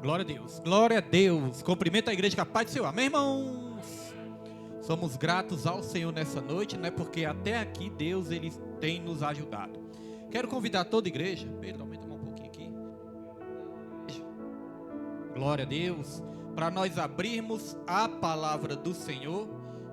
Glória a Deus, glória a Deus. Cumprimento a igreja com a paz do Senhor. Amém, irmãos? Somos gratos ao Senhor nessa noite, né? Porque até aqui Deus ele tem nos ajudado. Quero convidar toda a igreja. Pedro, aumenta um pouquinho aqui. Glória a Deus. Para nós abrirmos a palavra do Senhor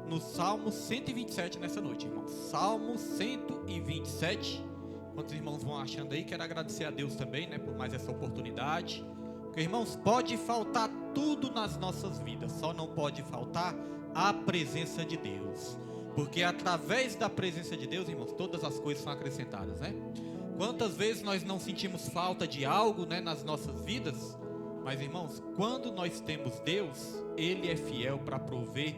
no Salmo 127 nessa noite, irmãos. Salmo 127. Quantos irmãos vão achando aí? Quero agradecer a Deus também, né? Por mais essa oportunidade. Porque, irmãos, pode faltar tudo nas nossas vidas, só não pode faltar a presença de Deus. Porque através da presença de Deus, irmãos, todas as coisas são acrescentadas, né? Quantas vezes nós não sentimos falta de algo, né, nas nossas vidas? Mas, irmãos, quando nós temos Deus, Ele é fiel para prover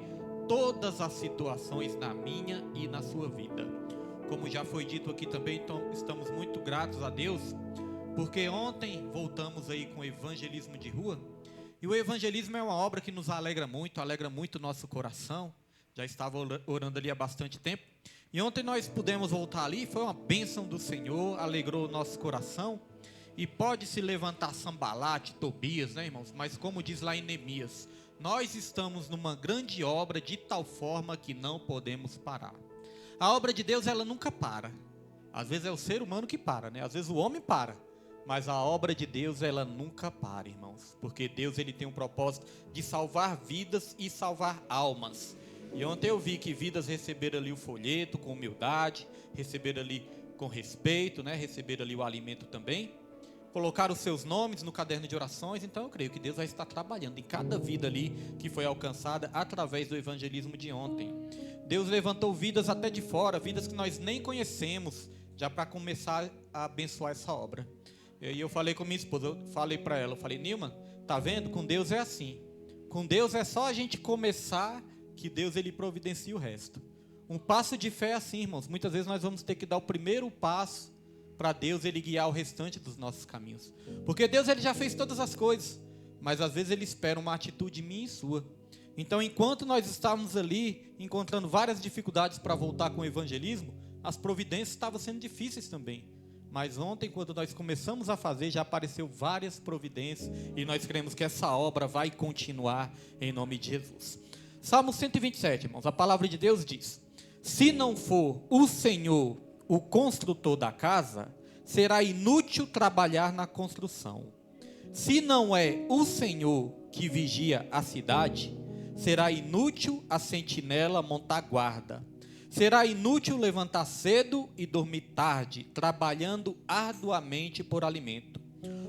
todas as situações na minha e na sua vida. Como já foi dito aqui também, então, estamos muito gratos a Deus, porque ontem voltamos aí com o evangelismo de rua, e o evangelismo é uma obra que nos alegra muito o nosso coração. Já estava orando ali há bastante tempo, e ontem nós pudemos voltar ali, foi uma bênção do Senhor, alegrou o nosso coração, e pode se levantar Sambalate, Tobias, né, irmãos, mas como diz lá em Neemias, nós estamos numa grande obra de tal forma que não podemos parar. A obra de Deus, ela nunca para. Às vezes é o ser humano que para, né? Às vezes o homem para. Mas a obra de Deus, ela nunca para, irmãos. Porque Deus, ele tem um propósito de salvar vidas e salvar almas. E ontem eu vi que vidas receberam ali o folheto com humildade, receberam ali com respeito, né? Receberam ali o alimento também. Colocaram os seus nomes no caderno de orações. Então eu creio que Deus vai estar trabalhando em cada vida ali que foi alcançada através do evangelismo de ontem. Deus levantou vidas até de fora, vidas que nós nem conhecemos, já para começar a abençoar essa obra. E eu falei com minha esposa, eu falei para ela, eu falei, Nilma, tá vendo? Com Deus é assim. Com Deus é só a gente começar, que Deus ele providencia o resto. Um passo de fé é assim, irmãos. Muitas vezes nós vamos ter que dar o primeiro passo para Deus ele guiar o restante dos nossos caminhos. Porque Deus ele já fez todas as coisas, mas às vezes ele espera uma atitude minha e sua. Então, enquanto nós estávamos ali, encontrando várias dificuldades para voltar com o evangelismo, as providências estavam sendo difíceis também. Mas ontem, quando nós começamos a fazer, já apareceu várias providências, e nós cremos que essa obra vai continuar em nome de Jesus. Salmo 127, irmãos, a palavra de Deus diz, se não for o Senhor o construtor da casa, será inútil trabalhar na construção. Se não é o Senhor que vigia a cidade, será inútil a sentinela montar guarda. Será inútil levantar cedo e dormir tarde, trabalhando arduamente por alimento.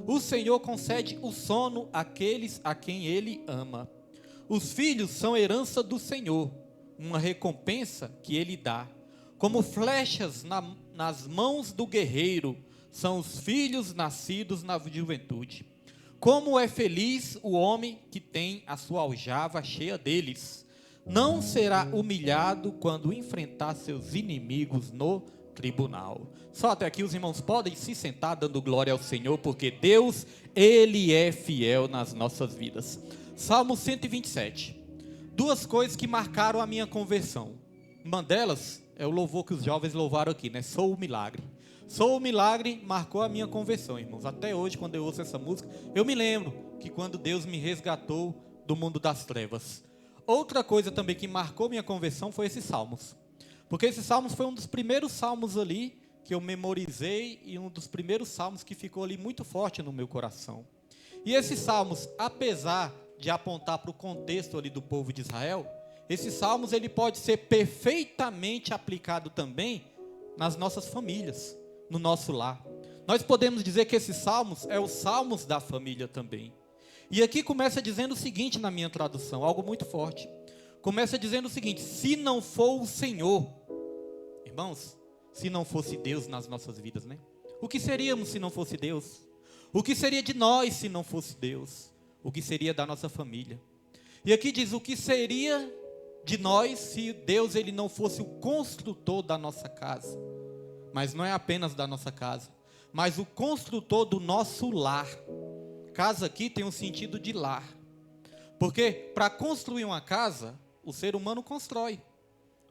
O Senhor concede o sono àqueles a quem Ele ama. Os filhos são herança do Senhor, uma recompensa que Ele dá. Como flechas nas mãos do guerreiro, são os filhos nascidos na juventude. Como é feliz o homem que tem a sua aljava cheia deles. Não será humilhado quando enfrentar seus inimigos no tribunal. Só até aqui os irmãos podem se sentar dando glória ao Senhor, porque Deus, Ele é fiel nas nossas vidas. Salmo 127. Duas coisas que marcaram a minha conversão. Uma delas é o louvor que os jovens louvaram aqui, né? Sou o milagre. Sou o milagre marcou a minha conversão, irmãos. Até hoje, quando eu ouço essa música, eu me lembro que quando Deus me resgatou do mundo das trevas. Outra coisa também que marcou minha conversão foi esses salmos. Porque esses salmos foi um dos primeiros salmos ali que eu memorizei e um dos primeiros salmos que ficou ali muito forte no meu coração. E esses salmos, apesar de apontar para o contexto ali do povo de Israel, esses salmos ele pode ser perfeitamente aplicado também nas nossas famílias, no nosso lar. Nós podemos dizer que esses salmos é os salmos da família também. E aqui começa dizendo o seguinte na minha tradução, algo muito forte. Começa dizendo o seguinte, se não for o Senhor, irmãos, se não fosse Deus nas nossas vidas, né? O que seríamos se não fosse Deus? O que seria de nós se não fosse Deus? O que seria da nossa família? E aqui diz, o que seria de nós se Deus ele não fosse o construtor da nossa casa? Mas não é apenas da nossa casa, mas o construtor do nosso lar. Casa aqui tem um sentido de lar. Porque para construir uma casa, o ser humano constrói.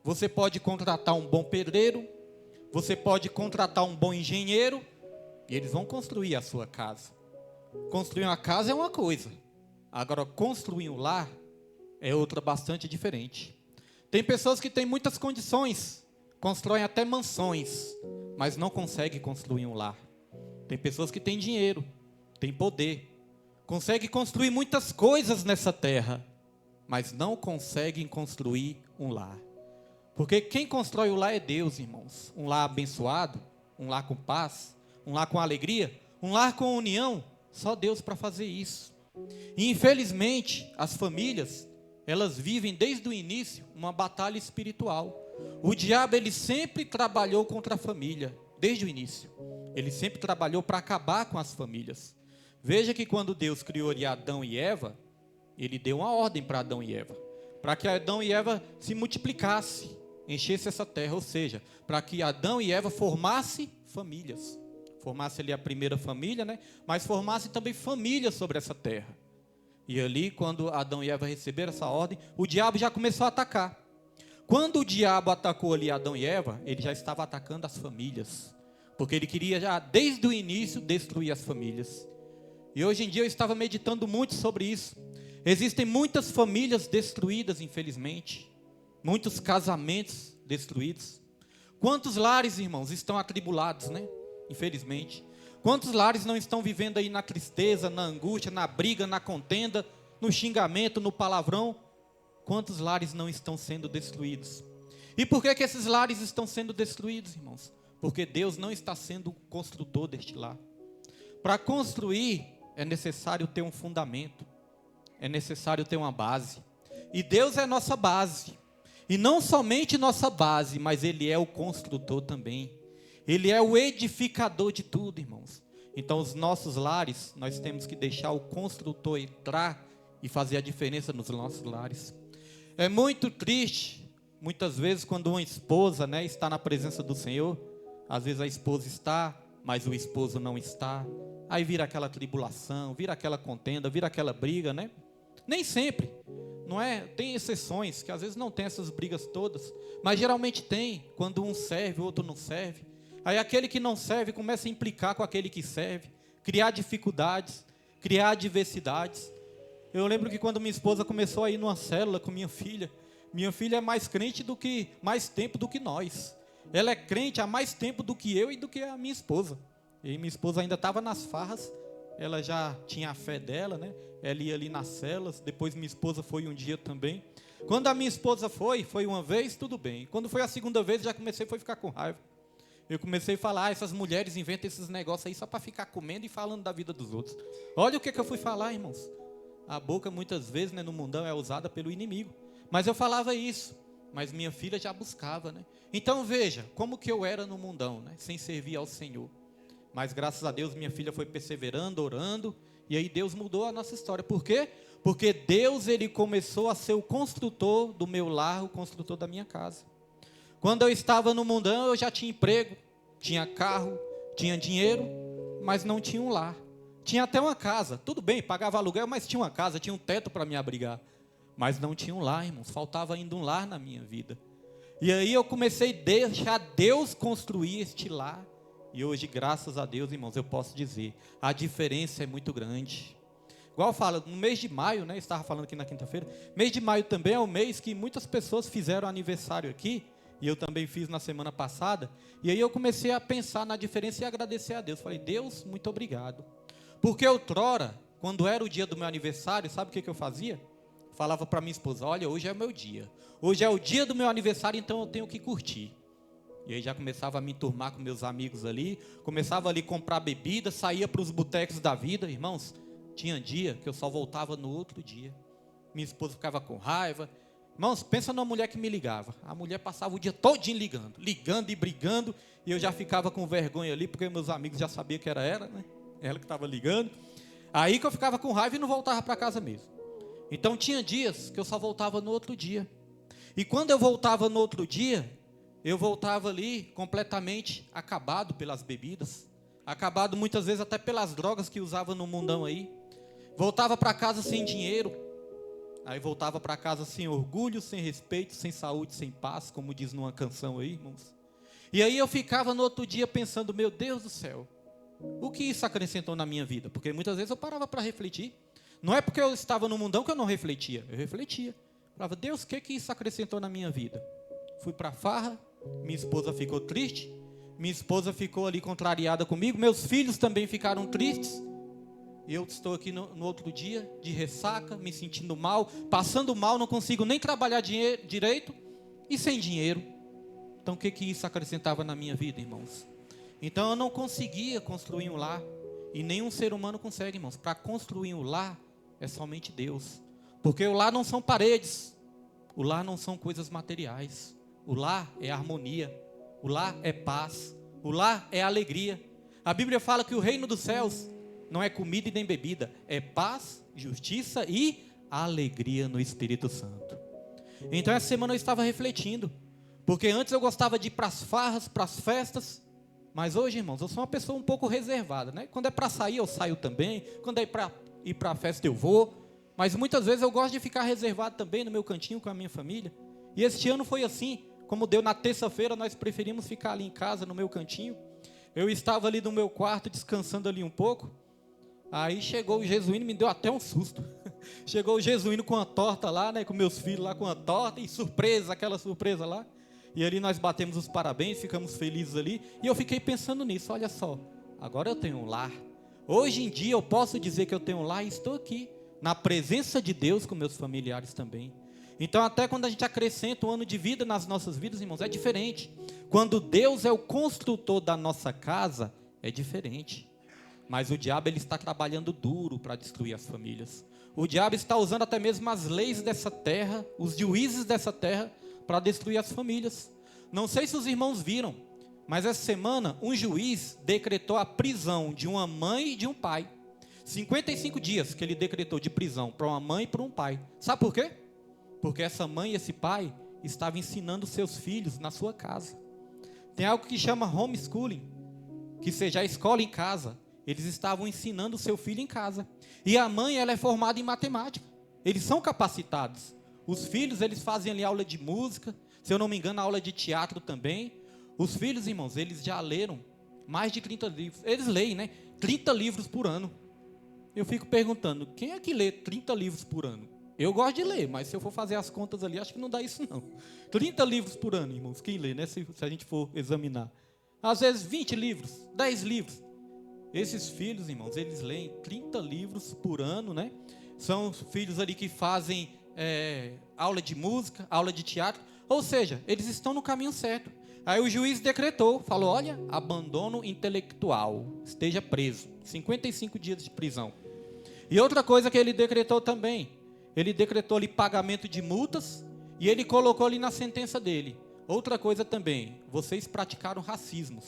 Você pode contratar um bom pedreiro, você pode contratar um bom engenheiro, e eles vão construir a sua casa. Construir uma casa é uma coisa, Agora, construir um lar é outra bastante diferente. Tem pessoas que têm muitas condições, constroem até mansões, mas não conseguem construir um lar. Tem pessoas que têm dinheiro, têm poder, conseguem construir muitas coisas nessa terra, mas não conseguem construir um lar. Porque quem constrói o lar é Deus, irmãos. Um lar abençoado, um lar com paz, um lar com alegria, um lar com união, só Deus para fazer isso. E infelizmente, as famílias, elas vivem desde o início uma batalha espiritual. O diabo, ele sempre trabalhou contra a família, desde o início. Ele sempre trabalhou para acabar com as famílias. Veja que quando Deus criou Adão e Eva, ele deu uma ordem para Adão e Eva, para que Adão e Eva se multiplicassem, enchesse essa terra, ou seja, para que Adão e Eva formassem famílias. Formasse ali a primeira família, né? Mas formasse também famílias sobre essa terra. E ali, quando Adão e Eva receberam essa ordem, o diabo já começou a atacar. Quando o diabo atacou ali Adão e Eva, ele já estava atacando as famílias, porque ele queria já, desde o início, destruir as famílias. E hoje em dia eu estava meditando muito sobre isso. Existem muitas famílias destruídas, infelizmente. Muitos casamentos destruídos. Quantos lares, irmãos, estão atribulados, né? Infelizmente. Quantos lares não estão vivendo aí na tristeza, na angústia, na briga, na contenda, no xingamento, no palavrão? Quantos lares não estão sendo destruídos? E por que esses lares estão sendo destruídos, irmãos? Porque Deus não está sendo o construtor deste lar. Para construir, é necessário ter um fundamento. É necessário ter uma base. E Deus é nossa base. E não somente nossa base, mas Ele é o construtor também. Ele é o edificador de tudo, irmãos. Então, os nossos lares, nós temos que deixar o construtor entrar e fazer a diferença nos nossos lares. É muito triste, muitas vezes, quando uma esposa, né, está na presença do Senhor. Às vezes a esposa está, mas o esposo não está. Aí vira aquela tribulação, vira aquela contenda, vira aquela briga, né? Nem sempre, não é? Tem exceções, que às vezes não tem essas brigas todas, mas geralmente tem, quando um serve, o outro não serve. Aí aquele que não serve começa a implicar com aquele que serve, criar dificuldades, criar adversidades. Eu lembro que quando minha esposa começou a ir numa célula com minha filha é mais crente mais tempo do que nós. Ela é crente há mais tempo do que eu e do que a minha esposa. E minha esposa ainda estava nas farras, ela já tinha a fé dela, né? Ela ia ali nas celas, depois minha esposa foi um dia também. Quando a minha esposa foi uma vez, tudo bem. Quando foi a segunda vez, já comecei a ficar com raiva. Eu comecei a falar, essas mulheres inventam esses negócios aí só para ficar comendo e falando da vida dos outros. Olha o que eu fui falar, irmãos. A boca muitas vezes, né, no mundão é usada pelo inimigo. Mas eu falava isso, mas minha filha já buscava, né? Então veja, como que eu era no mundão, né, sem servir ao Senhor. Mas graças a Deus minha filha foi perseverando, orando, e aí Deus mudou a nossa história. Por quê? Porque Deus, Ele começou a ser o construtor do meu lar, o construtor da minha casa. Quando eu estava no mundão, eu já tinha emprego, tinha carro, tinha dinheiro, mas não tinha um lar. Tinha até uma casa, tudo bem, pagava aluguel, mas tinha uma casa, tinha um teto para me abrigar. Mas não tinha um lar, irmãos, faltava ainda um lar na minha vida. E aí eu comecei a deixar Deus construir este lar. E hoje, graças a Deus, irmãos, eu posso dizer, a diferença é muito grande. Igual fala, no mês de maio, né, estava falando aqui na quinta-feira, mês de maio também é o mês que muitas pessoas fizeram aniversário aqui, e eu também fiz na semana passada, e aí eu comecei a pensar na diferença e agradecer a Deus. Falei, Deus, muito obrigado. Porque outrora, quando era o dia do meu aniversário, sabe o que eu fazia? Falava para minha esposa, olha, hoje é o meu dia. Hoje é o dia do meu aniversário, então eu tenho que curtir. E aí já começava a me enturmar com meus amigos ali, começava ali a comprar bebida, saía para os botecos da vida. Irmãos, tinha dia que eu só voltava no outro dia. Minha esposa ficava com raiva. Irmãos, pensa numa mulher que me ligava. A mulher passava o dia todinho ligando e brigando, e eu já ficava com vergonha ali, porque meus amigos já sabiam que era ela, né? Ela que estava ligando. Aí que eu ficava com raiva e não voltava para casa mesmo. Então tinha dias que eu só voltava no outro dia. E quando eu voltava no outro dia, eu voltava ali completamente acabado pelas bebidas, acabado muitas vezes até pelas drogas que usava no mundão aí. Voltava para casa sem dinheiro. Aí voltava para casa sem orgulho, sem respeito, sem saúde, sem paz, como diz numa canção aí, irmãos. E aí eu ficava no outro dia pensando, meu Deus do céu, o que isso acrescentou na minha vida? Porque muitas vezes eu parava para refletir. Não é porque eu estava no mundão que eu não refletia. Eu refletia. Falava, Deus, o que isso acrescentou na minha vida? Fui para a farra, minha esposa ficou triste, minha esposa ficou ali contrariada comigo, meus filhos também ficaram tristes. E eu estou aqui no outro dia, de ressaca, me sentindo mal, passando mal, não consigo nem trabalhar direito e sem dinheiro. Então o que isso acrescentava na minha vida, irmãos? Então eu não conseguia construir um lar. E nenhum ser humano consegue, irmãos. Para construir um lar, é somente Deus. Porque o lar não são paredes. O lar não são coisas materiais. O lar é harmonia. O lar é paz. O lar é alegria. A Bíblia fala que o reino dos céus não é comida e nem bebida. É paz, justiça e alegria no Espírito Santo. Então essa semana eu estava refletindo. Porque antes eu gostava de ir para as farras, para as festas. Mas hoje, irmãos, eu sou uma pessoa um pouco reservada, né? Quando é para sair, eu saio também. Quando é para ir para a festa, eu vou. Mas muitas vezes eu gosto de ficar reservado também no meu cantinho com a minha família. E este ano foi assim. Como deu na terça-feira, nós preferimos ficar ali em casa, no meu cantinho. Eu estava ali no meu quarto, descansando ali um pouco. Aí chegou o Jesuíno, me deu até um susto. Chegou o Jesuíno com a torta lá, né? Com meus filhos lá com a torta. E surpresa, aquela surpresa lá. E ali nós batemos os parabéns, ficamos felizes ali. E eu fiquei pensando nisso, olha só. Agora eu tenho um lar. Hoje em dia eu posso dizer que eu tenho um lar e estou aqui. Na presença de Deus com meus familiares também. Então até quando a gente acrescenta um ano de vida nas nossas vidas, irmãos, é diferente. Quando Deus é o construtor da nossa casa, é diferente. Mas o diabo, ele está trabalhando duro para destruir as famílias. O diabo está usando até mesmo as leis dessa terra, os juízes dessa terra, para destruir as famílias. Não sei se os irmãos viram, mas essa semana um juiz decretou a prisão de uma mãe e de um pai. 55 dias que ele decretou de prisão para uma mãe e para um pai. Sabe por quê? Porque essa mãe e esse pai estavam ensinando seus filhos na sua casa. Tem algo que chama homeschooling, que seja a escola em casa. Eles estavam ensinando o seu filho em casa. E a mãe, ela é formada em matemática. Eles são capacitados. Os filhos, eles fazem ali aula de música, se eu não me engano, aula de teatro também. Os filhos, irmãos, eles já leram mais de 30 livros. Eles leem, né? 30 livros por ano. Eu fico perguntando, quem é que lê 30 livros por ano? Eu gosto de ler, mas se eu for fazer as contas ali, acho que não dá isso não. 30 livros por ano, irmãos, quem lê, né? Se a gente for examinar. Às vezes 20 livros, 10 livros. Esses filhos, irmãos, eles leem 30 livros por ano, né? São filhos ali que fazem aula de música, aula de teatro. Ou seja, eles estão no caminho certo. Aí o juiz decretou, falou, olha, abandono intelectual, esteja preso. 55 dias de prisão. E outra coisa que ele decretou também, ele decretou ali pagamento de multas e ele colocou ali na sentença dele. Outra coisa também, vocês praticaram racismo,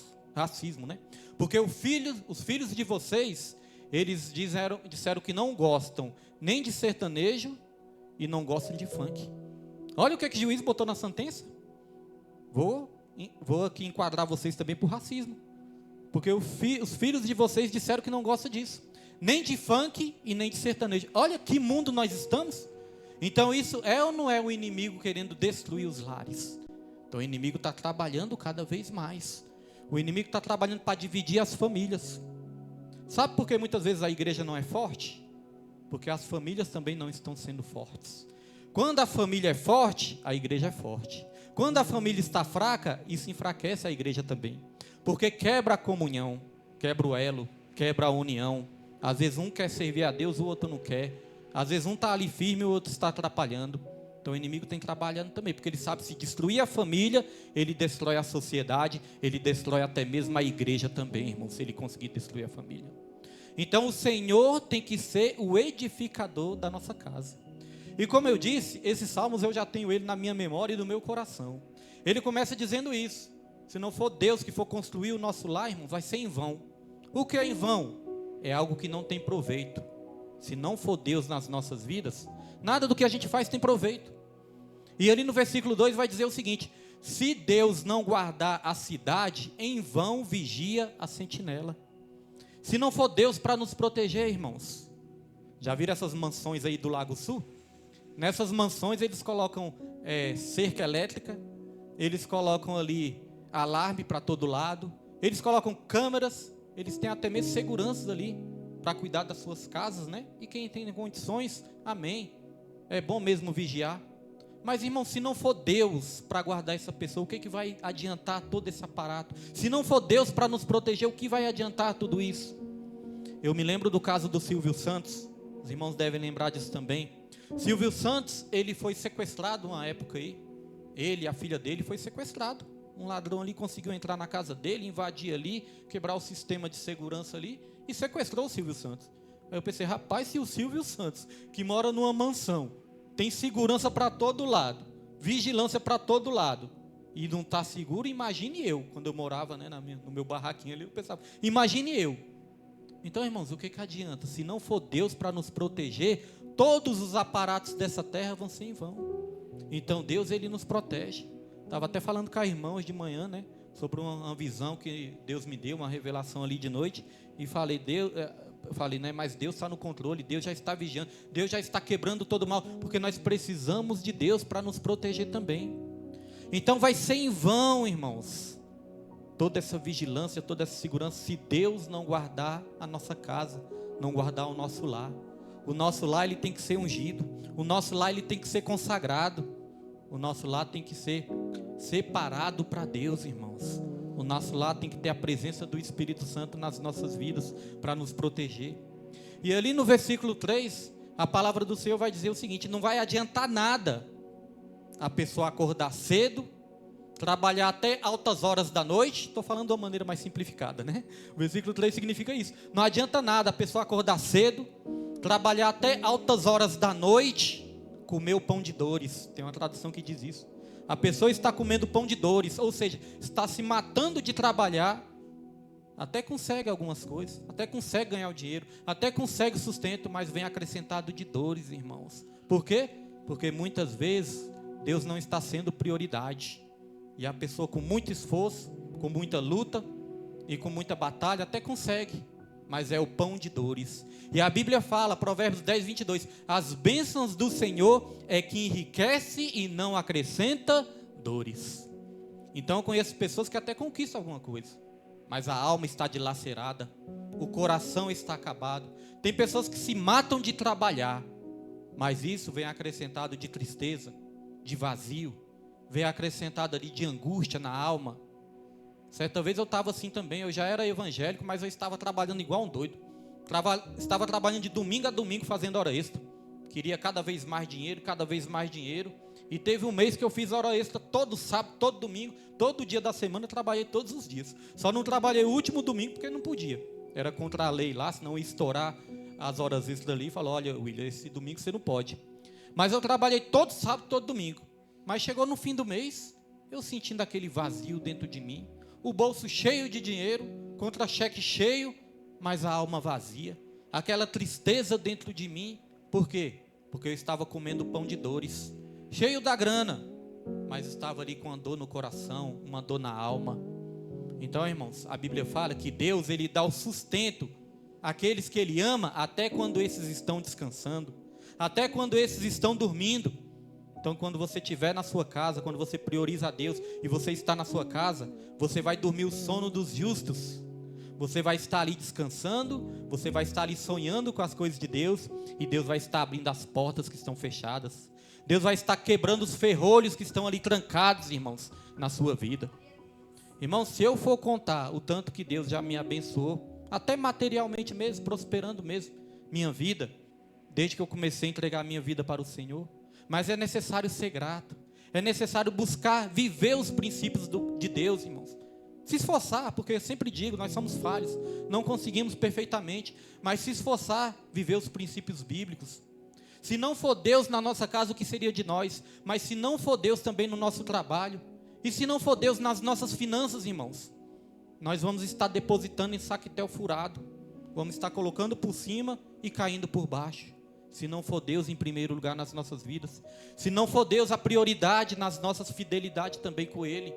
né? Porque os filhos de vocês, eles disseram que não gostam nem de sertanejo e não gostam de funk. Olha o que o juiz botou na sentença. Vou aqui enquadrar vocês também por racismo. Porque os filhos de vocês disseram que não gostam disso. Nem de funk e nem de sertanejo. Olha que mundo nós estamos. Então isso é ou não é o inimigo querendo destruir os lares? Então o inimigo está trabalhando cada vez mais. O inimigo está trabalhando para dividir as famílias. Sabe por que muitas vezes a igreja não é forte? Porque as famílias também não estão sendo fortes. Quando a família é forte, a igreja é forte. Quando a família está fraca, isso enfraquece a igreja também. Porque quebra a comunhão, quebra o elo, quebra a união. Às vezes um quer servir a Deus, o outro não quer. Às vezes um está ali firme, o outro está atrapalhando. Então o inimigo tem trabalhando também, porque ele sabe se destruir a família, ele destrói a sociedade, ele destrói até mesmo a igreja também, irmão, se ele conseguir destruir a família. Então o Senhor tem que ser o edificador da nossa casa. E como eu disse, esses salmos eu já tenho ele na minha memória e no meu coração. Ele começa dizendo isso. Se não for Deus que for construir o nosso lar, irmão, vai ser em vão. O que é em vão? É algo que não tem proveito. Se não for Deus nas nossas vidas, nada do que a gente faz tem proveito. E ali no versículo 2 vai dizer o seguinte: se Deus não guardar a cidade, em vão vigia a sentinela. Se não for Deus para nos proteger, irmãos, já viram essas mansões aí do Lago Sul? Nessas mansões eles colocam cerca elétrica, eles colocam ali alarme para todo lado, eles colocam câmeras, eles têm até mesmo seguranças ali, para cuidar das suas casas, né? E quem tem condições, amém. É bom mesmo vigiar. Mas, irmão, se não for Deus para guardar essa pessoa, o que vai adiantar todo esse aparato? Se não for Deus para nos proteger, o que vai adiantar tudo isso? Eu me lembro do caso do Silvio Santos. Os irmãos devem lembrar disso também. Silvio Santos, ele foi sequestrado uma época aí. Ele e a filha dele foi sequestrado. Um ladrão ali conseguiu entrar na casa dele, invadir ali, quebrar o sistema de segurança ali e sequestrou o Silvio Santos. Aí eu pensei, rapaz, se o Silvio Santos, que mora numa mansão, tem segurança para todo lado, vigilância para todo lado, e não está seguro, imagine eu. Quando eu morava, né, no meu barraquinho ali, eu pensava, imagine eu. Então, irmãos, o que adianta? Se não for Deus para nos proteger, todos os aparatos dessa terra vão ser em vão. Então, Deus, ele nos protege. Estava até falando com a irmã hoje de manhã, né, sobre uma visão que Deus me deu, uma revelação ali de noite, e falei, né, mas Deus está no controle, Deus já está vigiando, Deus já está quebrando todo o mal, porque nós precisamos de Deus para nos proteger também. Então vai ser em vão, irmãos, toda essa vigilância, toda essa segurança, se Deus não guardar a nossa casa, não guardar o nosso lar. O nosso lar, ele tem que ser ungido, o nosso lar, ele tem que ser consagrado, o nosso lar tem que ser separado para Deus, irmãos. O nosso lar tem que ter a presença do Espírito Santo nas nossas vidas para nos proteger. E ali no versículo 3, a palavra do Senhor vai dizer o seguinte: não vai adiantar nada a pessoa acordar cedo, trabalhar até altas horas da noite. Estou falando de uma maneira mais simplificada, né? O versículo 3 significa isso. Não adianta nada a pessoa acordar cedo, trabalhar até altas horas da noite, comer o pão de dores. Tem uma tradução que diz isso. A pessoa está comendo pão de dores, ou seja, está se matando de trabalhar, até consegue algumas coisas, até consegue ganhar o dinheiro, até consegue o sustento, mas vem acrescentado de dores, irmãos. Por quê? Porque muitas vezes Deus não está sendo prioridade, e a pessoa com muito esforço, com muita luta e com muita batalha até consegue, mas é o pão de dores. E a Bíblia fala, Provérbios 10, 22, as bênçãos do Senhor é que enriquece e não acrescenta dores. Então eu conheço pessoas que até conquistam alguma coisa, mas a alma está dilacerada, o coração está acabado. Tem pessoas que se matam de trabalhar, mas isso vem acrescentado de tristeza, de vazio, vem acrescentado ali de angústia na alma. Certa vez eu estava assim também, eu já era evangélico, mas eu estava trabalhando igual um doido. Estava trabalhando de domingo a domingo fazendo hora extra. Queria cada vez mais dinheiro, e teve um mês que eu fiz hora extra todo sábado, todo domingo, todo dia da semana eu trabalhei todos os dias. Só não trabalhei o último domingo porque não podia. Era contra a lei lá, senão ia estourar as horas extras ali. Falou, olha William, esse domingo você não pode. Mas eu trabalhei todo sábado, todo domingo. Mas chegou no fim do mês, eu sentindo aquele vazio dentro de mim, o bolso cheio de dinheiro, contra-cheque cheio, mas a alma vazia, aquela tristeza dentro de mim. Por quê? Porque eu estava comendo pão de dores, cheio da grana, mas estava ali com uma dor no coração, uma dor na alma. Então, irmãos, a Bíblia fala que Deus, ele dá o sustento àqueles que ele ama, até quando esses estão descansando, até quando esses estão dormindo. Então, quando você estiver na sua casa, quando você prioriza a Deus e você está na sua casa, você vai dormir o sono dos justos. Você vai estar ali descansando, você vai estar ali sonhando com as coisas de Deus, e Deus vai estar abrindo as portas que estão fechadas. Deus vai estar quebrando os ferrolhos que estão ali trancados, irmãos, na sua vida. Irmãos, se eu for contar o tanto que Deus já me abençoou, até materialmente mesmo, prosperando mesmo minha vida, desde que eu comecei a entregar a minha vida para o Senhor, mas é necessário ser grato, é necessário buscar viver os princípios de Deus, irmãos. Se esforçar, porque eu sempre digo, nós somos falhos, não conseguimos perfeitamente, mas se esforçar, viver os princípios bíblicos. Se não for Deus na nossa casa, o que seria de nós? Mas se não for Deus também no nosso trabalho, e se não for Deus nas nossas finanças, irmãos, nós vamos estar depositando em saquetel furado, vamos estar colocando por cima e caindo por baixo. Se não for Deus em primeiro lugar nas nossas vidas, se não for Deus a prioridade nas nossas fidelidades também com Ele,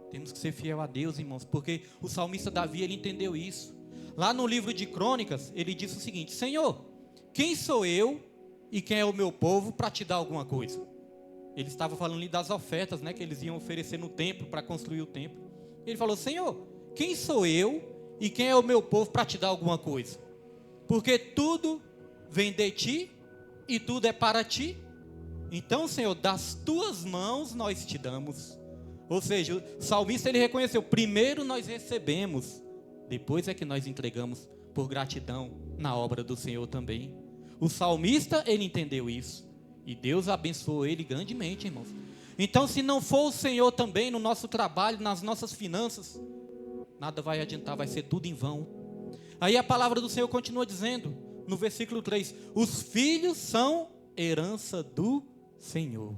temos que ser fiel a Deus, irmãos, porque o salmista Davi, ele entendeu isso. Lá no livro de Crônicas, ele disse o seguinte: Senhor, quem sou eu e quem é o meu povo para te dar alguma coisa? Ele estava falando ali das ofertas, né, que eles iam oferecer no templo, para construir o templo. Ele falou: Senhor, quem sou eu e quem é o meu povo para te dar alguma coisa? porque tudo vem de ti e tudo é para ti. Então, Senhor, das tuas mãos nós te damos. Ou seja, o salmista ele reconheceu, primeiro nós recebemos, depois é que nós entregamos por gratidão na obra do Senhor também. O salmista, ele entendeu isso, e Deus abençoou ele grandemente, irmãos. Então, se não for o Senhor também no nosso trabalho, nas nossas finanças, nada vai adiantar, vai ser tudo em vão. Aí a palavra do Senhor continua dizendo, no versículo 3, os filhos são herança do Senhor.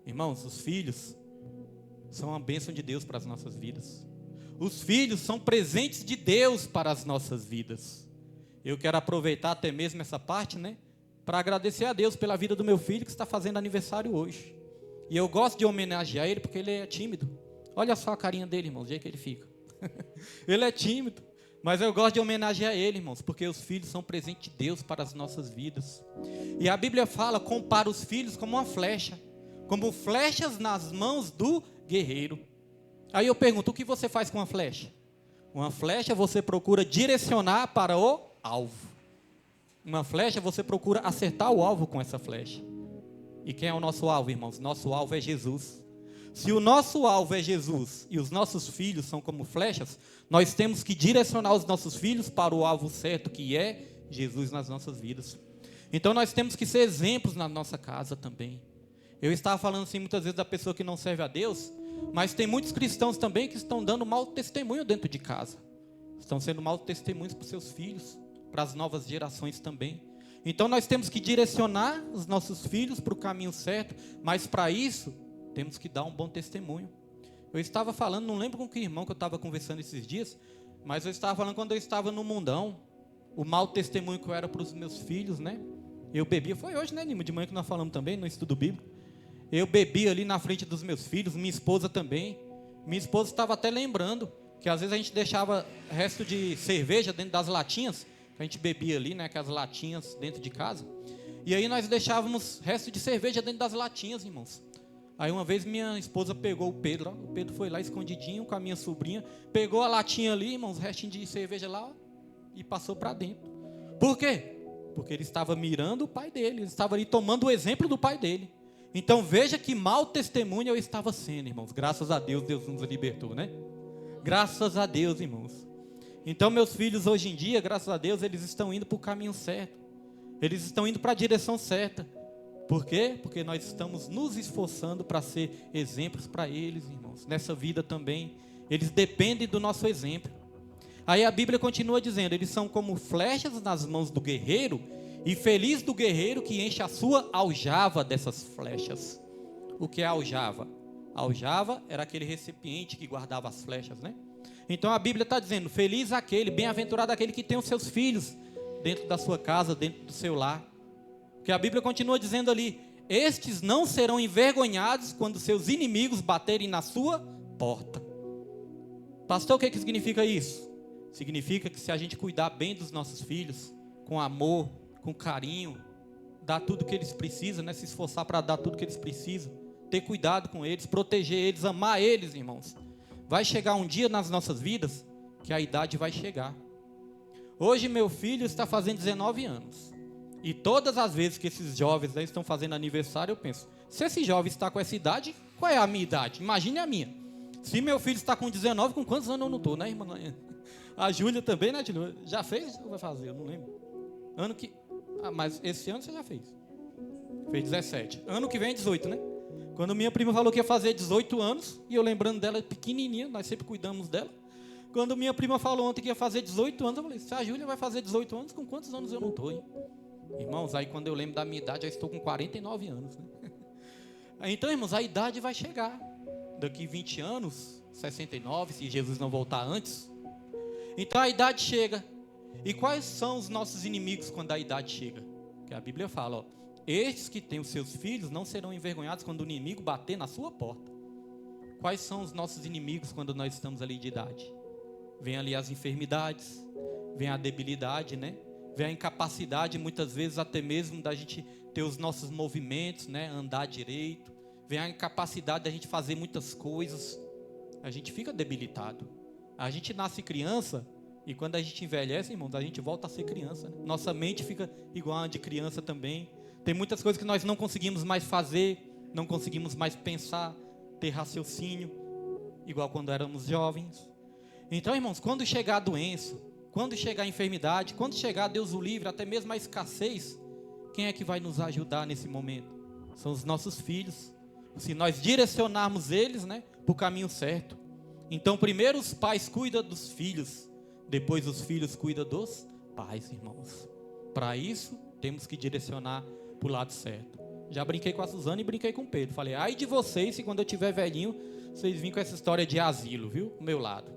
Irmãos, os filhos são a bênção de Deus para as nossas vidas. Os filhos são presentes de Deus para as nossas vidas. Eu quero aproveitar até mesmo essa parte, né, para agradecer a Deus pela vida do meu filho que está fazendo aniversário hoje. E eu gosto de homenagear ele porque ele é tímido. Olha só a carinha dele, irmãos, o jeito que ele fica. Ele é tímido, mas eu gosto de homenagear ele, irmãos, porque os filhos são presente de Deus para as nossas vidas. E a Bíblia fala, compara os filhos como uma flecha, como flechas nas mãos do guerreiro. Aí eu pergunto, o que você faz com uma flecha? Uma flecha você procura direcionar para o alvo. Uma flecha você procura acertar o alvo com essa flecha. E quem é o nosso alvo, irmãos? Nosso alvo é Jesus. Se o nosso alvo é Jesus e os nossos filhos são como flechas, nós temos que direcionar os nossos filhos para o alvo certo, que é Jesus nas nossas vidas. Então nós temos que ser exemplos na nossa casa também. Eu estava falando assim muitas vezes da pessoa que não serve a Deus, mas tem muitos cristãos também que estão dando mau testemunho dentro de casa. Estão sendo maus testemunhos para os seus filhos, para as novas gerações também. Então nós temos que direcionar os nossos filhos para o caminho certo, mas para isso temos que dar um bom testemunho. Eu estava falando, não lembro com que irmão que eu estava conversando esses dias, mas eu estava falando quando eu estava no mundão, o mau testemunho que eu era para os meus filhos, né? Eu bebia, foi hoje, né, Nima, de manhã que nós falamos também, no estudo bíblico. Eu bebia ali na frente dos meus filhos, minha esposa também. Minha esposa estava até lembrando que às vezes a gente deixava resto de cerveja dentro das latinhas, que a gente bebia ali, né, aquelas latinhas dentro de casa. E aí nós deixávamos resto de cerveja dentro das latinhas, irmãos. Aí uma vez minha esposa pegou o Pedro foi lá escondidinho com a minha sobrinha, pegou a latinha ali, irmãos, restinho de cerveja lá, ó, e passou para dentro. Por quê? Porque ele estava mirando o pai dele, ele estava ali tomando o exemplo do pai dele. Então veja que mau testemunho eu estava sendo, irmãos. Graças a Deus, Deus nos libertou, né? Graças a Deus, irmãos. Então meus filhos hoje em dia, graças a Deus, eles estão indo para o caminho certo. Eles estão indo para a direção certa. Por quê? Porque nós estamos nos esforçando para ser exemplos para eles, irmãos. Nessa vida também, eles dependem do nosso exemplo. Aí a Bíblia continua dizendo, eles são como flechas nas mãos do guerreiro, e feliz do guerreiro que enche a sua aljava dessas flechas. O que é aljava? A aljava era aquele recipiente que guardava as flechas, né? Então a Bíblia está dizendo, feliz aquele, bem-aventurado aquele que tem os seus filhos dentro da sua casa, dentro do seu lar. Porque a Bíblia continua dizendo ali, estes não serão envergonhados quando seus inimigos baterem na sua porta. Pastor, o que significa isso? Significa que se a gente cuidar bem dos nossos filhos, com amor, com carinho, dar tudo que eles precisam, né? Se esforçar para dar tudo que eles precisam, ter cuidado com eles, proteger eles, amar eles, irmãos. Vai chegar um dia nas nossas vidas que a idade vai chegar. Hoje meu filho está fazendo 19 anos. E todas as vezes que esses jovens aí estão fazendo aniversário, eu penso, se esse jovem está com essa idade, qual é a minha idade? Imagine a minha. Se meu filho está com 19, com quantos anos eu não estou, né, irmã? A Júlia também, né, Júlia? Já fez ou vai fazer? Eu não lembro. Ano que... mas esse ano você já fez. Fez 17. Ano que vem é 18, né? Quando minha prima falou que ia fazer 18 anos, e eu lembrando dela pequenininha, nós sempre cuidamos dela. Quando minha prima falou ontem que ia fazer 18 anos, eu falei, se a Júlia vai fazer 18 anos, com quantos anos eu não estou, hein? Irmãos, aí quando eu lembro da minha idade, eu estou com 49 anos, né? Então, irmãos, a idade vai chegar. Daqui 20 anos, 69, se Jesus não voltar antes. Então a idade chega. E quais são os nossos inimigos quando a idade chega? Que a Bíblia fala, ó, estes que têm os seus filhos não serão envergonhados quando o inimigo bater na sua porta. Quais são os nossos inimigos quando nós estamos ali de idade? Vem ali as enfermidades, vem a debilidade, né? Vem a incapacidade, muitas vezes até mesmo da gente ter os nossos movimentos, né? Andar direito. Vem a incapacidade da gente fazer muitas coisas. A gente fica debilitado. A gente nasce criança, E quando a gente envelhece, irmãos, a gente volta a ser criança, né? Nossa mente fica igual a de criança também. Tem muitas coisas que nós não conseguimos mais fazer, não conseguimos mais pensar, ter raciocínio, igual quando éramos jovens. Então, irmãos, quando chegar a doença, quando chegar a enfermidade, quando chegar, Deus o livre, até mesmo a escassez, quem é que vai nos ajudar nesse momento? São os nossos filhos. Se nós direcionarmos eles, né, para o caminho certo. Então, primeiro os pais cuidam dos filhos, depois os filhos cuidam dos pais, irmãos. Para isso, temos que direcionar para o lado certo. Já brinquei com a Suzana e brinquei com o Pedro. Falei, ai de vocês, se quando eu tiver velhinho, vocês virem com essa história de asilo, viu? Do meu lado.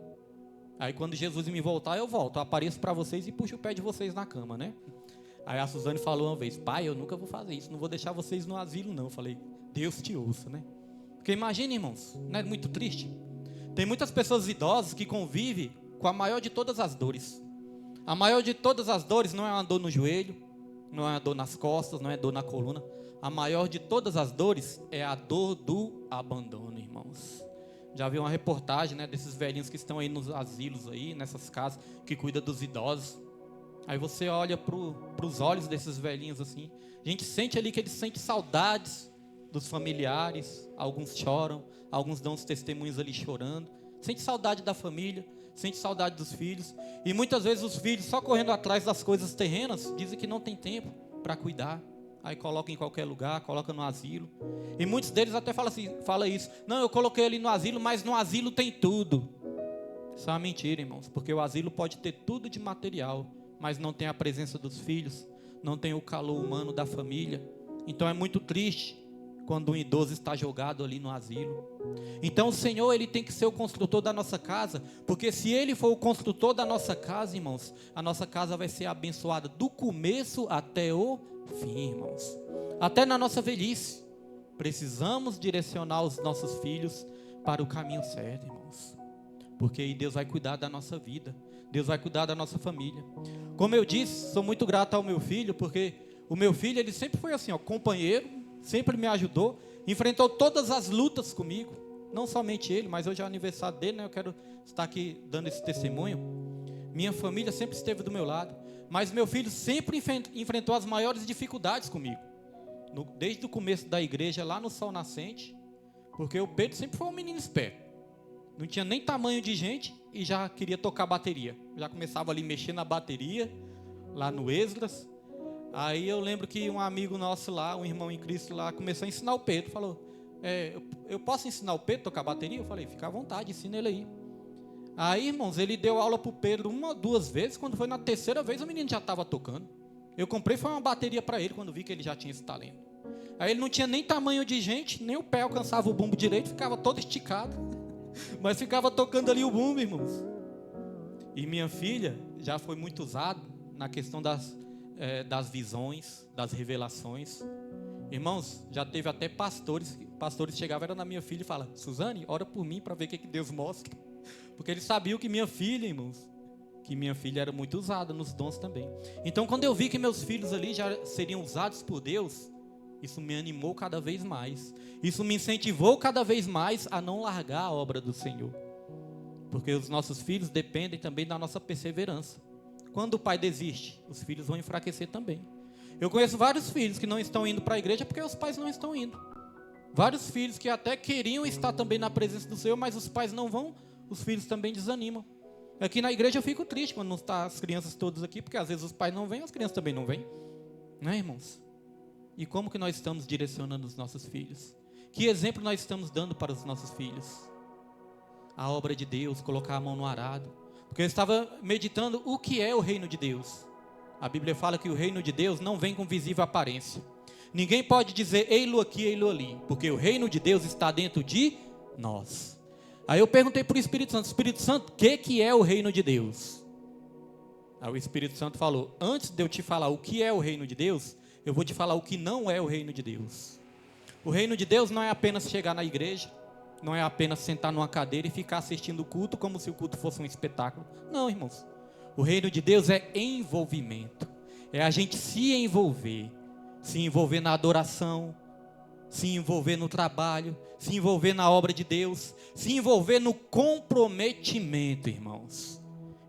Aí quando Jesus me voltar, eu volto. Eu apareço para vocês e puxo o pé de vocês na cama, né? Aí a Suzane falou uma vez, pai, eu nunca vou fazer isso, não vou deixar vocês no asilo não. Eu falei, Deus te ouça, né? Porque imagina, irmãos, não é muito triste? Tem muitas pessoas idosas que convivem com a maior de todas as dores. A maior de todas as dores não é uma dor no joelho, não é uma dor nas costas, não é dor na coluna. A maior de todas as dores é a dor do abandono, irmãos. Já vi uma reportagem, né, desses velhinhos que estão aí nos asilos, aí, nessas casas, que cuidam dos idosos. Aí você olha para os olhos desses velhinhos assim, a gente sente ali que eles sentem saudades dos familiares, alguns choram, alguns dão os testemunhos ali chorando, sente saudade da família, sente saudade dos filhos, e muitas vezes os filhos só correndo atrás das coisas terrenas, dizem que não tem tempo para cuidar, aí coloca em qualquer lugar, coloca no asilo, e muitos deles até falam isso, não, eu coloquei ali no asilo, mas no asilo tem tudo. Isso é uma mentira, irmãos, porque o asilo pode ter tudo de material, mas não tem a presença dos filhos, não tem o calor humano da família. Então é muito triste quando um idoso está jogado ali no asilo. Então o Senhor, Ele tem que ser o construtor da nossa casa, porque se Ele for o construtor da nossa casa, irmãos, a nossa casa vai ser abençoada do começo até o fim, irmãos. Até na nossa velhice, precisamos direcionar os nossos filhos para o caminho certo, irmãos, porque aí Deus vai cuidar da nossa vida, Deus vai cuidar da nossa família. Como eu disse, sou muito grato ao meu filho, porque o meu filho, ele sempre foi assim, ó, companheiro, sempre me ajudou, enfrentou todas as lutas comigo, não somente ele, mas hoje é o aniversário dele, né? Eu quero estar aqui dando esse testemunho. Minha família sempre esteve do meu lado, mas meu filho sempre enfrentou as maiores dificuldades comigo, desde o começo da igreja, lá no Sol Nascente, porque o Pedro sempre foi um menino esperto, não tinha nem tamanho de gente e já queria tocar bateria, já começava ali mexendo na bateria, lá no Esdras. Aí eu lembro que um amigo nosso lá, um irmão em Cristo lá, começou a ensinar o Pedro, falou, eu posso ensinar o Pedro a tocar bateria? Eu falei, fica à vontade, ensina ele aí. Aí, irmãos, ele deu aula para o Pedro 1 ou 2 vezes, quando foi na terceira vez o menino já estava tocando. Eu comprei, foi uma bateria para ele, quando vi que ele já tinha esse talento. Aí ele não tinha nem tamanho de gente, nem o pé alcançava o bumbo direito, ficava todo esticado, mas ficava tocando ali o bumbo, irmãos. E minha filha já foi muito usada na questão das visões, das revelações. Irmãos, já teve até pastores chegavam, era na minha filha e falavam, Suzane, ora por mim para ver o que Deus mostra. Porque eles sabiam que minha filha, irmãos, que minha filha era muito usada nos dons também. Então quando eu vi que meus filhos ali já seriam usados por Deus, isso me animou cada vez mais. Isso me incentivou cada vez mais a não largar a obra do Senhor. Porque os nossos filhos dependem também da nossa perseverança. Quando o pai desiste, os filhos vão enfraquecer também. Eu conheço vários filhos que não estão indo para a igreja porque os pais não estão indo. Vários filhos que até queriam estar também na presença do Senhor, mas os pais não vão, os filhos também desanimam. Aqui na igreja eu fico triste quando não está as crianças todas aqui, porque às vezes os pais não vêm, as crianças também não vêm. Não é, irmãos? E como que nós estamos direcionando os nossos filhos? Que exemplo nós estamos dando para os nossos filhos? A obra de Deus, colocar a mão no arado. Porque eu estava meditando o que é o reino de Deus. A Bíblia fala que o reino de Deus não vem com visível aparência. Ninguém pode dizer, ei-lo aqui, ei-lo ali. Porque o reino de Deus está dentro de nós. Aí eu perguntei para o Espírito Santo, o que é o reino de Deus? Aí o Espírito Santo falou, antes de eu te falar o que é o reino de Deus, eu vou te falar o que não é o reino de Deus. O reino de Deus não é apenas chegar na igreja, não é apenas sentar numa cadeira e ficar assistindo o culto como se o culto fosse um espetáculo. Não, irmãos. O reino de Deus é envolvimento. É a gente se envolver na adoração, se envolver no trabalho, se envolver na obra de Deus, se envolver no comprometimento, irmãos.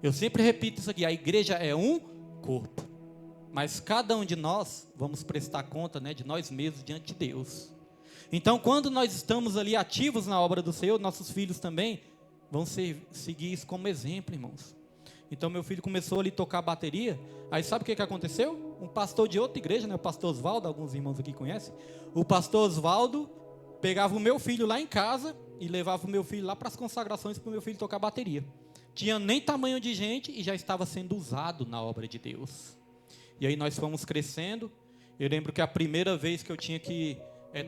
Eu sempre repito isso aqui, a igreja é um corpo. Mas cada um de nós vamos prestar conta, né, de nós mesmos diante de Deus. Então, quando nós estamos ali ativos na obra do Senhor, nossos filhos também vão seguir isso como exemplo, irmãos. Então, meu filho começou ali a tocar bateria. Aí, sabe o que aconteceu? Um pastor de outra igreja, né, o pastor Osvaldo, alguns irmãos aqui conhecem. O pastor Osvaldo pegava o meu filho lá em casa e levava o meu filho lá para as consagrações para o meu filho tocar bateria. Tinha nem tamanho de gente e já estava sendo usado na obra de Deus. E aí nós fomos crescendo. Eu lembro que a primeira vez que eu tinha que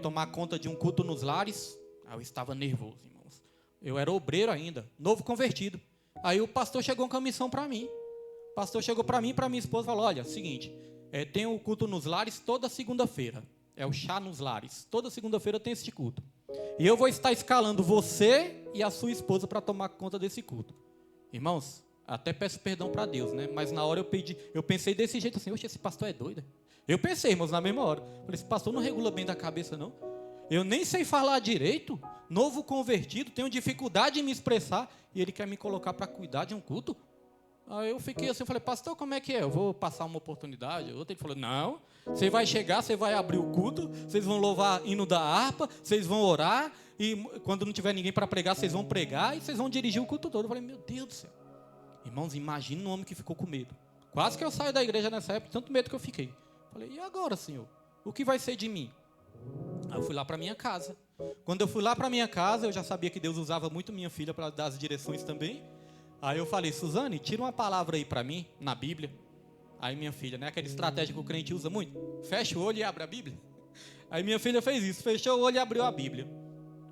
tomar conta de um culto nos lares, eu estava nervoso, irmãos. Eu era obreiro ainda, novo convertido. Aí o pastor chegou com a missão para mim. O pastor chegou para mim e para minha esposa e falou: olha, seguinte, tem o culto nos lares toda segunda-feira. É o chá nos lares. Toda segunda-feira tem este culto. E eu vou estar escalando você e a sua esposa para tomar conta desse culto. Irmãos, até peço perdão para Deus, né? Mas na hora eu pensei desse jeito assim: oxe, esse pastor é doido. Eu pensei, irmãos, na mesma hora. Falei, esse pastor não regula bem da cabeça, não. Eu nem sei falar direito, novo convertido, tenho dificuldade em me expressar, e ele quer me colocar para cuidar de um culto? Aí eu fiquei assim, eu falei, pastor, como é que é? Eu vou passar uma oportunidade? Outra, ele falou, não, você vai chegar, você vai abrir o culto, vocês vão louvar hino da harpa, vocês vão orar, e quando não tiver ninguém para pregar, vocês vão pregar, e vocês vão dirigir o culto todo. Eu falei, meu Deus do céu. Irmãos, imagina um homem que ficou com medo. Quase que eu saio da igreja nessa época, tanto medo que eu fiquei. Falei, e agora, Senhor? O que vai ser de mim? Aí eu fui lá para minha casa. Quando eu fui lá para minha casa, eu já sabia que Deus usava muito minha filha para dar as direções também. Aí eu falei, Suzane, tira uma palavra aí para mim, na Bíblia. Aí minha filha, né, aquela estratégia que o crente usa muito, fecha o olho e abre a Bíblia. Aí minha filha fez isso, fechou o olho e abriu a Bíblia.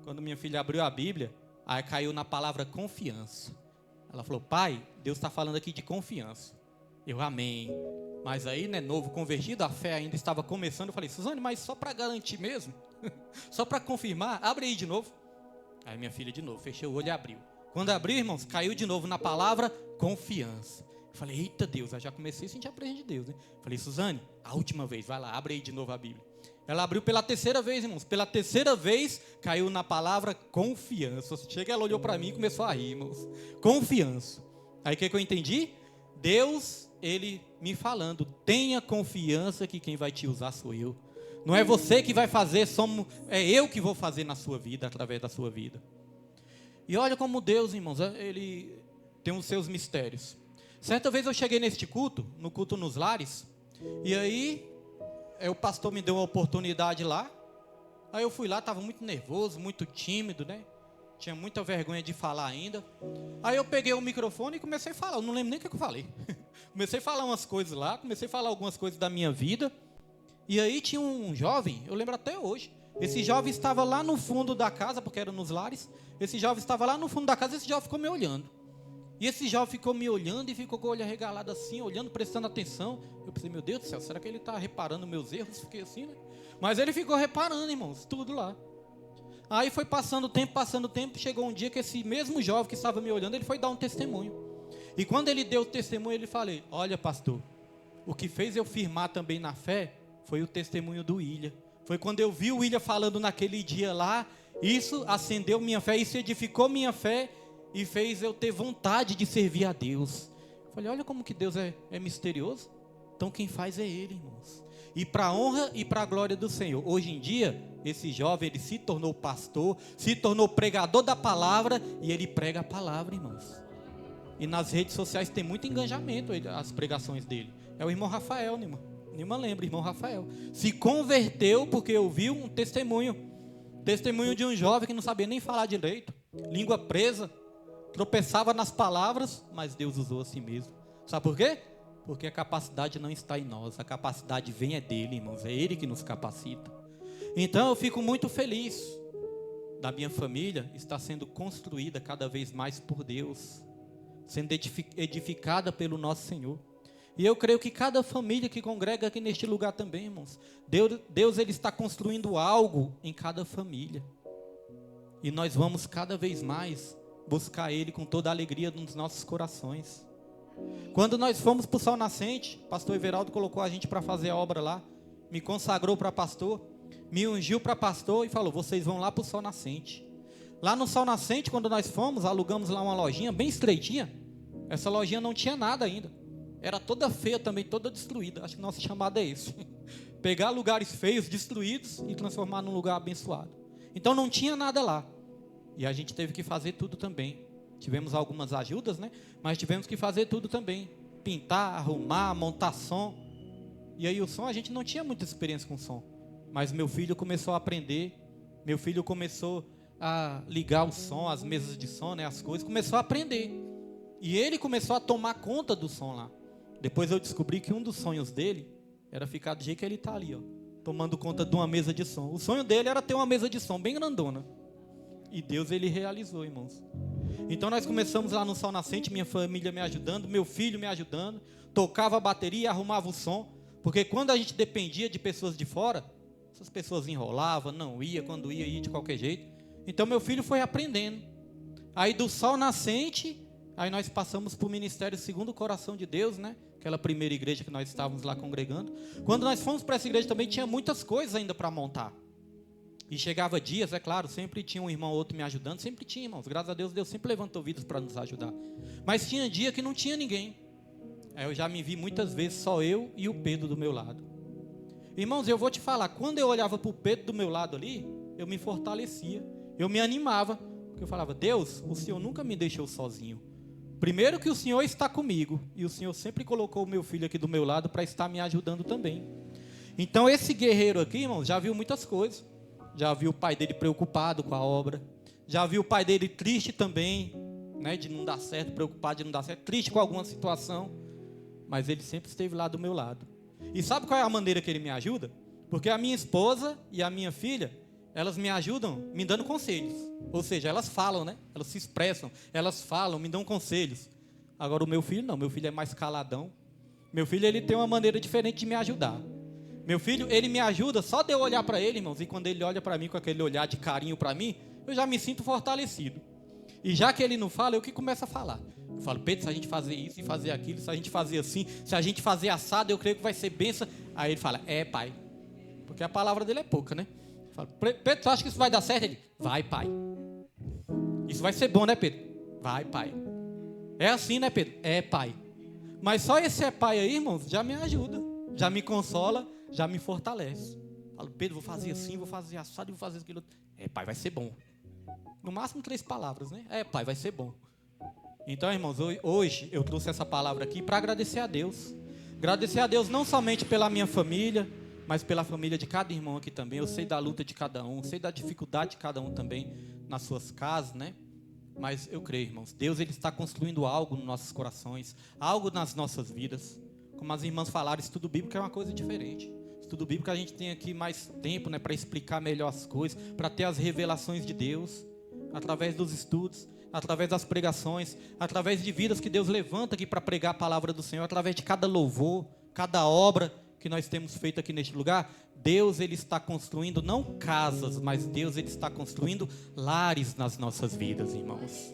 Quando minha filha abriu a Bíblia, aí caiu na palavra confiança. Ela falou, pai, Deus está falando aqui de confiança. Eu, amém. Mas aí, né, novo convertido, a fé ainda estava começando. Eu falei, Suzane, mas só para garantir mesmo? Só para confirmar? Abre aí de novo. Aí minha filha de novo, fechou o olho e abriu. Quando abriu, irmãos, caiu de novo na palavra confiança. Eu falei, eita Deus, eu já comecei a sentir a presença de Deus, né? Eu falei, Suzane, a última vez, vai lá, abre aí de novo a Bíblia. Ela abriu pela terceira vez, irmãos. Pela terceira vez, caiu na palavra confiança. Chega, ela olhou para mim e começou a rir, irmãos. Confiança. Aí o que eu entendi? Deus, Ele me falando, tenha confiança que quem vai te usar sou eu. Não é você que vai fazer, é eu que vou fazer na sua vida, através da sua vida. E olha como Deus, irmãos, Ele tem os seus mistérios. Certa vez eu cheguei neste culto, no culto nos lares, e aí o pastor me deu uma oportunidade lá. Aí eu fui lá, estava muito nervoso, muito tímido, né? Tinha muita vergonha de falar ainda. Aí eu peguei o microfone e comecei a falar. Eu não lembro nem o que eu falei. Comecei a falar umas coisas lá, comecei a falar algumas coisas da minha vida. E aí tinha um jovem, eu lembro até hoje. Esse jovem estava lá no fundo da casa, porque era nos lares. Esse jovem estava lá no fundo da casa e esse jovem ficou me olhando. E esse jovem ficou me olhando e ficou com o olho arregalado assim, olhando, prestando atenção. Eu pensei, meu Deus do céu, será que ele está reparando meus erros? Fiquei assim, né? Mas ele ficou reparando, irmãos, tudo lá. Aí foi passando o tempo, chegou um dia que esse mesmo jovem que estava me olhando, ele foi dar um testemunho. E quando ele deu o testemunho, ele falou, olha pastor, o que fez eu firmar também na fé foi o testemunho do William. Foi quando eu vi o William falando naquele dia lá, isso acendeu minha fé, isso edificou minha fé e fez eu ter vontade de servir a Deus. Eu falei, olha como que Deus é misterioso. Então quem faz é Ele, irmãos. E para a honra e para a glória do Senhor. Hoje em dia, esse jovem, ele se tornou pastor, se tornou pregador da palavra e ele prega a palavra, irmãos. E nas redes sociais tem muito engajamento as pregações dele. É o irmão Rafael, Nilma. Nilma lembra, irmão Rafael. Se converteu porque ouviu um testemunho. Testemunho de um jovem que não sabia nem falar direito. Língua presa. Tropeçava nas palavras, mas Deus usou a si mesmo. Sabe por quê? Porque a capacidade não está em nós. A capacidade vem dele, irmãos. É Ele que nos capacita. Então eu fico muito feliz da minha família estar sendo construída cada vez mais por Deus. Sendo edificada pelo nosso Senhor. E eu creio que cada família que congrega aqui neste lugar também, irmãos, Deus ele está construindo algo em cada família. E nós vamos cada vez mais buscar Ele com toda a alegria nos nossos corações. Quando nós fomos para o Sol Nascente, pastor Everaldo colocou a gente para fazer a obra lá, me consagrou para pastor, me ungiu para pastor e falou, vocês vão lá para o Sol Nascente. Lá no Sol Nascente, quando nós fomos, alugamos lá uma lojinha bem estreitinha, Essa lojinha não tinha nada ainda. Era toda feia também, toda destruída. Acho que nosso chamado é esse. Pegar lugares feios, destruídos e transformar num lugar abençoado. Então não tinha nada lá. E a gente teve que fazer tudo também. Tivemos algumas ajudas, né? Mas tivemos que fazer tudo também. Pintar, arrumar, montar som. E aí o som, a gente não tinha muita experiência com som. Mas meu filho começou a aprender. Meu filho começou a ligar o som, as mesas de som, né? As coisas. Começou a aprender. E ele começou a tomar conta do som lá. Depois eu descobri que um dos sonhos dele era ficar do jeito que ele está ali, ó, tomando conta de uma mesa de som. O sonho dele era ter uma mesa de som bem grandona. E Deus, ele realizou, irmãos. Então nós começamos lá no Sol Nascente, minha família me ajudando, meu filho me ajudando, tocava a bateria, arrumava o som, porque quando a gente dependia de pessoas de fora, essas pessoas enrolavam, não ia, quando ia de qualquer jeito. Então meu filho foi aprendendo. Aí do Sol Nascente, aí nós passamos para o Ministério Segundo o Coração de Deus, né? Aquela primeira igreja que nós estávamos lá congregando. Quando nós fomos para essa igreja também tinha muitas coisas ainda para montar. E chegava dias, é claro, sempre tinha um irmão ou outro me ajudando, sempre tinha, irmãos. Graças a Deus, Deus sempre levantou vidas para nos ajudar. Mas tinha dia que não tinha ninguém. Aí eu já me vi muitas vezes só eu e o Pedro do meu lado. Irmãos, eu vou te falar, quando eu olhava para o Pedro do meu lado ali, eu me fortalecia, eu me animava. Porque eu falava, Deus, o Senhor nunca me deixou sozinho. Primeiro que o Senhor está comigo, e o Senhor sempre colocou o meu filho aqui do meu lado para estar me ajudando também. Então esse guerreiro aqui, irmãos, já viu muitas coisas. Já viu o pai dele preocupado com a obra. Já viu o pai dele triste também, né, de não dar certo, preocupado de não dar certo, triste com alguma situação. Mas ele sempre esteve lá do meu lado. E sabe qual é a maneira que ele me ajuda? Porque a minha esposa e a minha filha, elas me ajudam me dando conselhos. Ou seja, elas falam, né? Elas se expressam, elas falam, me dão conselhos. Agora o meu filho não, meu filho é mais caladão. Meu filho, ele tem uma maneira diferente de me ajudar. Meu filho, ele me ajuda só de eu olhar para ele, irmãos. E quando ele olha para mim com aquele olhar de carinho para mim, eu já me sinto fortalecido. E já que ele não fala, eu que começo a falar. Eu falo, Pedro, se a gente fazer isso e fazer aquilo, se a gente fazer assim, se a gente fazer assado, eu creio que vai ser bênção. Aí ele fala, pai. Porque a palavra dele é pouca, né? Eu falo, Pedro, tu acha que isso vai dar certo? Ele, vai, pai. Isso vai ser bom, né, Pedro? Vai, pai. É assim, né, Pedro? É, pai. Mas só esse pai aí, irmãos, já me ajuda, já me consola, já me fortalece. Falo, Pedro, vou fazer assim, vou fazer assado, vou fazer aquilo. Pai, vai ser bom. No máximo 3 palavras, né? Pai, vai ser bom. Então, irmãos, hoje eu trouxe essa palavra aqui para agradecer a Deus. Agradecer a Deus não somente pela minha família, mas pela família de cada irmão aqui também. Eu sei da luta de cada um, sei da dificuldade de cada um também nas suas casas, né? Mas eu creio, irmãos, Deus, ele está construindo algo nos nossos corações, algo nas nossas vidas. Como as irmãs falaram, estudo bíblico é uma coisa diferente. Estudo bíblico a gente tem aqui mais tempo, né, para explicar melhor as coisas, para ter as revelações de Deus, através dos estudos, através das pregações, através de vidas que Deus levanta aqui para pregar a palavra do Senhor, através de cada louvor, cada obra que nós temos feito aqui neste lugar. Deus, ele está construindo não casas, mas Deus, ele está construindo lares nas nossas vidas, irmãos.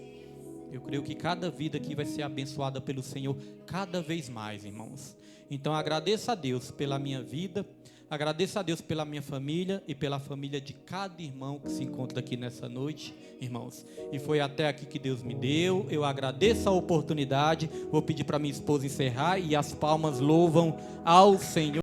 Eu creio que cada vida aqui vai ser abençoada pelo Senhor cada vez mais, irmãos. Então agradeço a Deus pela minha vida, agradeço a Deus pela minha família e pela família de cada irmão que se encontra aqui nessa noite, irmãos. E foi até aqui que Deus me deu. Eu agradeço a oportunidade. Vou pedir para minha esposa encerrar e as palmas louvam ao Senhor.